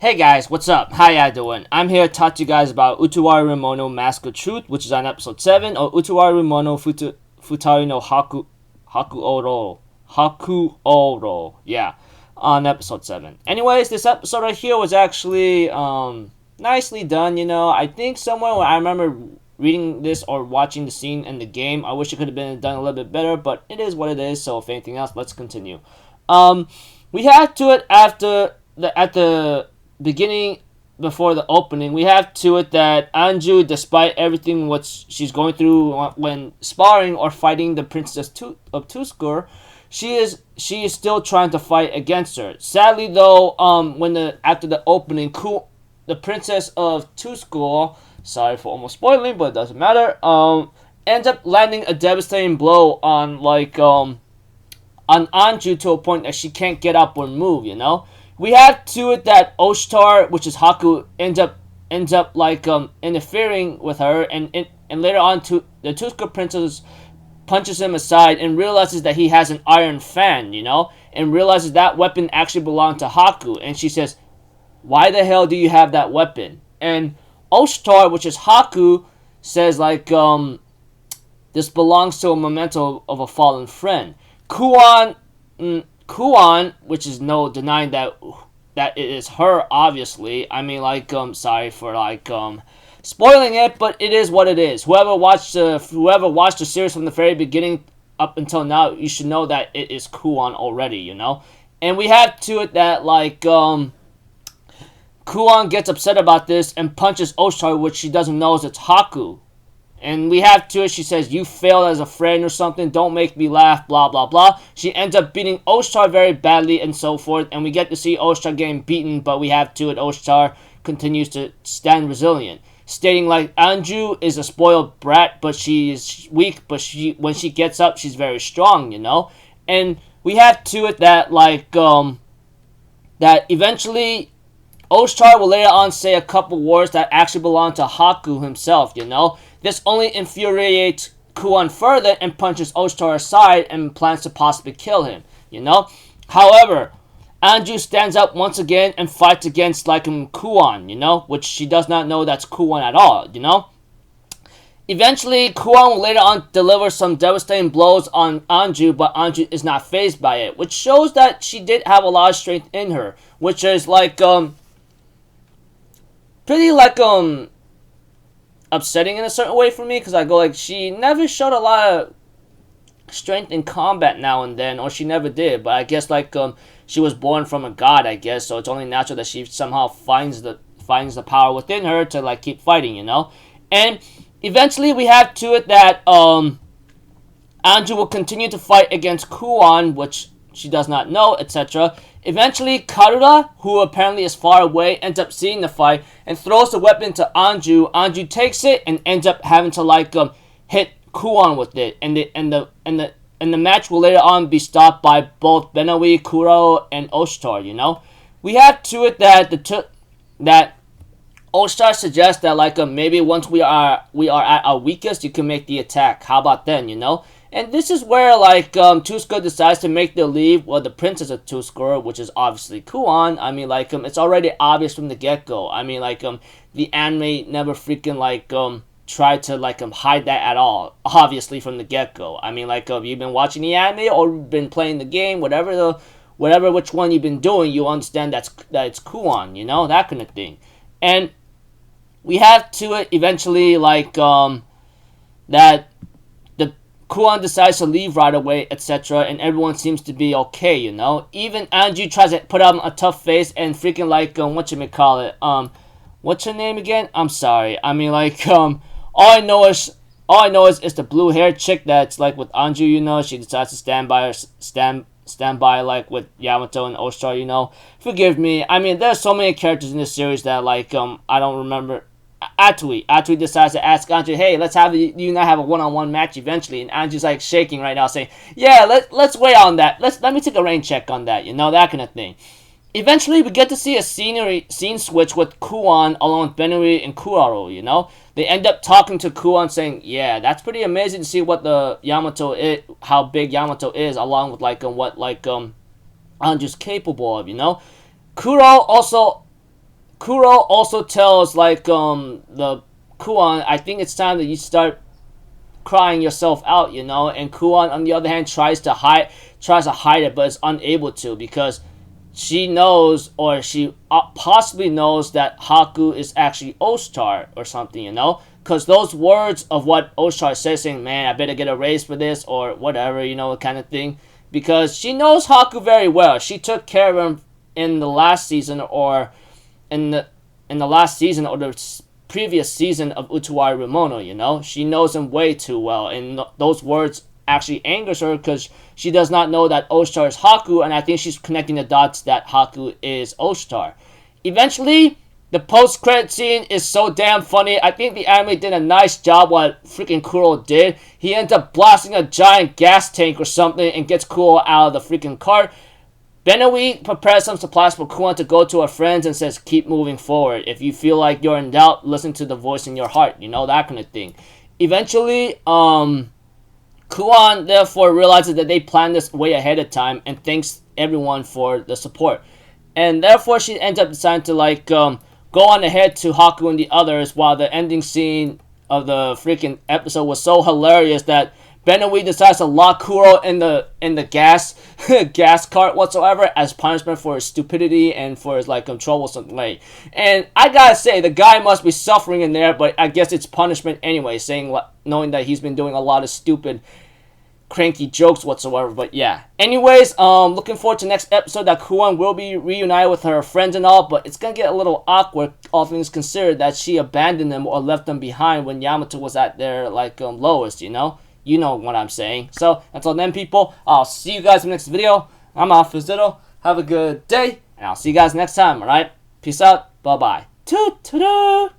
Hey guys, what's up? How ya doing? I'm here to talk to you guys about Utawarerumono Mask of Truth, which is on episode 7, or Utawarerumono Futari no Haku Oro. Yeah, on episode 7. Anyways, this episode right here was actually nicely done, I think somewhere when I remember reading this or watching the scene in the game, I wish it could have been done a little bit better, but it is what it is, so if anything else, let's continue. We had to it at the beginning, before the opening, we have to it that Anju, despite everything what she's going through when sparring or fighting the princess of Tuskur, she is still trying to fight against her. Sadly though, after the opening, the princess of Tuskur, sorry for almost spoiling, but it doesn't matter, ends up landing a devastating blow on Anju to a point that she can't get up or move, We have to it that Oshtar, which is Haku, ends up interfering with her, and later on the Tuskur princess punches him aside and realizes that he has an iron fan, and realizes that weapon actually belonged to Haku, and she says, "Why the hell do you have that weapon?" And Oshtar, which is Haku, says this belongs to a memento of a fallen friend. Kuan, which is no denying that it is her, obviously. Sorry for spoiling it, but it is what it is. Whoever watched the series from the very beginning up until now, you should know that it is Kuan already, And we have to it that Kuan gets upset about this and punches Oshtar, which she doesn't know is it's Haku. And we have to it, she says, "You failed as a friend or something, don't make me laugh, blah, blah, blah." She ends up beating Oshtar very badly and so forth, and we get to see Oshtar getting beaten, but we have to it, Oshtar continues to stand resilient, stating Anju is a spoiled brat, but she is weak, but when she gets up, she's very strong, And we have to it that, that eventually Oshtar will later on say a couple words that actually belong to Haku himself, This only infuriates Kuan further and punches Oshtar aside and plans to possibly kill him, However, Anju stands up once again and fights against Kuan, which she does not know that's Kuan at all, Eventually, Kuan will later on deliver some devastating blows on Anju, but Anju is not fazed by it, which shows that she did have a lot of strength in her, which is pretty upsetting in a certain way for me, because I go she never showed a lot of strength in combat now and then, or she never did, but I guess she was born from a god, I guess, so it's only natural that she somehow finds the power within her to keep fighting, And eventually we have to it that Anju will continue to fight against Kuan, which she does not know, etc. Eventually, Karura, who apparently is far away, ends up seeing the fight and throws the weapon to Anju. Anju takes it and ends up having to hit Kuan with it, and the match will later on be stopped by both Benawi, Kuro, and Oshtar. We have to it that Oshtar suggests that maybe once we are at our weakest, you can make the attack. How about then, And this is where Tuskur decides to make the leave. Well, the princess of Tuskur, which is obviously Kuan. It's already obvious from the get-go. The anime never freaking tried to hide that at all. Obviously from the get-go. You've been watching the anime or been playing the game, which one you've been doing, you understand that it's Kuan, that kind of thing. And we have to it eventually that Kuan decides to leave right away, etc., and everyone seems to be okay, Even Anju tries to put on a tough face and freaking what's her name again? I'm sorry. All I know is the blue haired chick that's with Anju, she decides to stand by with Yamato and Oshtar, Forgive me. There's so many characters in this series that I don't remember. Atui decides to ask Anju, "Hey, let's have you and I have a one-on-one match eventually," and Anju's shaking right now, saying, "Yeah, let's wait on that. Let me take a rain check on that, that kind of thing." Eventually, we get to see a scene switch with Kuan along with Benuri and Kuraro. They end up talking to Kuan, saying, "Yeah, that's pretty amazing to see what the Yamato is, how big Yamato is, along with Anju's capable of." Kuro also Kuro also tells like the Kuon, I think it's time that you start crying yourself out, you know. And Kuon, on the other hand, tries to hide it, but is unable to because she knows, or she possibly knows, that Haku is actually Oshtar or something, you know. Because those words of what Oshtar says, saying, man, I better get a raise for this, or whatever, you know, kind of thing. Because she knows Haku very well. She took care of him in the last season, or in the last season, or the previous season of Utawarerumono, you know. She knows him way too well, and those words actually angers her because she does not know that Oshtar is Haku, and I think she's connecting the dots that Haku is Oshtar. Eventually, the post-credit scene is so damn funny. I think the anime did a nice job what freaking Kuro did. He ends up blasting a giant gas tank or something and gets Kuro out of the freaking cart. Benoit prepares some supplies for Kuon to go to her friends and says, keep moving forward. If you feel like you're in doubt, listen to the voice in your heart. You know, that kind of thing. Eventually, Kuon therefore realizes that they planned this way ahead of time and thanks everyone for the support. And therefore, she ends up deciding to, like, go on ahead to Haku and the others, while the ending scene of the freaking episode was so hilarious that Benoit decides to lock Kuro in the gas cart whatsoever as punishment for his stupidity and for his like troublesome late. And I gotta say, the guy must be suffering in there, but I guess it's punishment anyway, knowing that he's been doing a lot of stupid, cranky jokes whatsoever. But yeah. Anyways, looking forward to next episode that Kuon will be reunited with her friends and all, but it's gonna get a little awkward, all things considered, that she abandoned them or left them behind when Yamato was at their like lowest, you know. You know what I'm saying. So, until then, people, I'll see you guys in the next video. I'm off for Zitto. Have a good day, and I'll see you guys next time, alright? Peace out. Bye-bye. Toot-toot-toot.